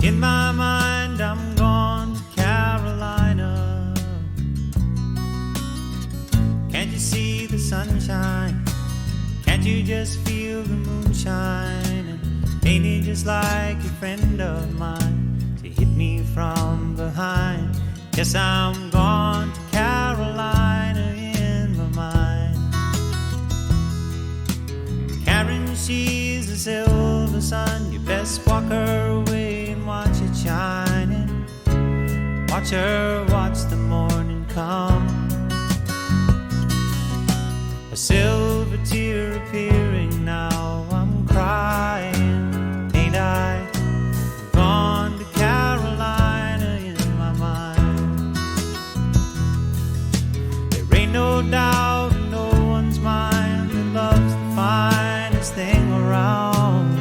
In my mind, I'm gone to Carolina. Can't you see the sunshine? Can't you just feel the moonshine? And ain't it just like a friend of mine to hit me from behind? Guess I'm gone to Carolina in my mind. Karen, she's a silver sun. You best walk her away and watch it shining. Watch her watch the morning come. A silver tear appearing now. I'm crying, ain't I? Gone to Carolina in my mind. There ain't no doubt in no one's mind that love's the finest thing around.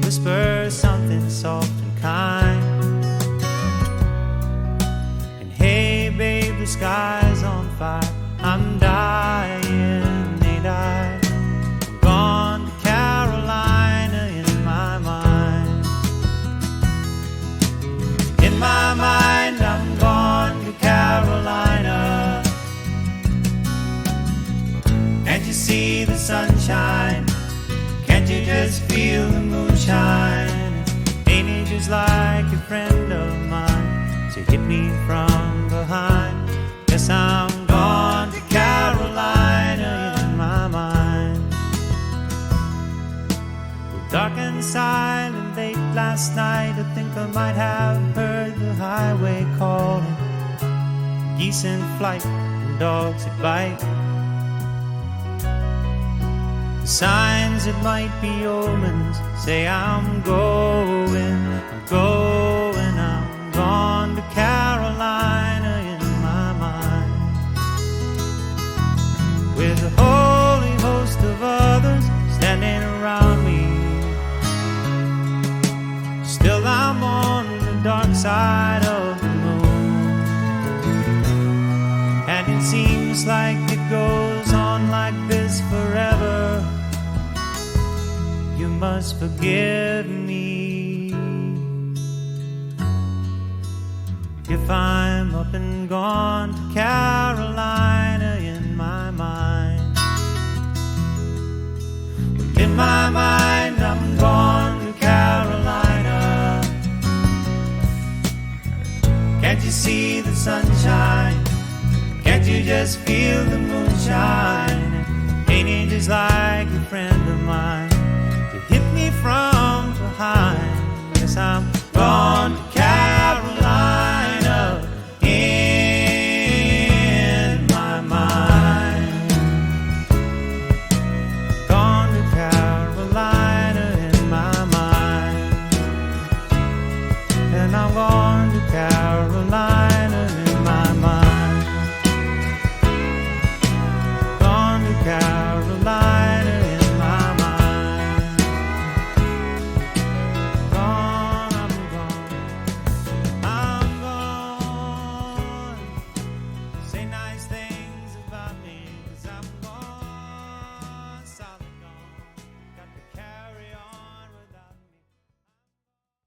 Whisper something soft and kind. And hey babe, the sky's on fire. I'm dying, ain't I? I'm gone to Carolina in my mind. In my mind, I'm gone to Carolina. Can't you see the sunshine? Can't you just feel the moonshine? Ain't it just like a friend of mine to hit me from behind? Guess I'm gone to Carolina in my mind. Well, dark and silent late last night, I think I might have heard the highway calling. Geese in flight and dogs that bite. The signs that might be omens say I'm going, I'm going, I'm gone to Carolina in my mind. With a holy host of others standing around me, still I'm on the dark side of the moon. And it seems like it goes on like this forever. You must forgive me if I'm up and gone to Carolina in my mind. In my mind, I'm gone to Carolina. Can't you see the sunshine? Can't you just feel the moonshine?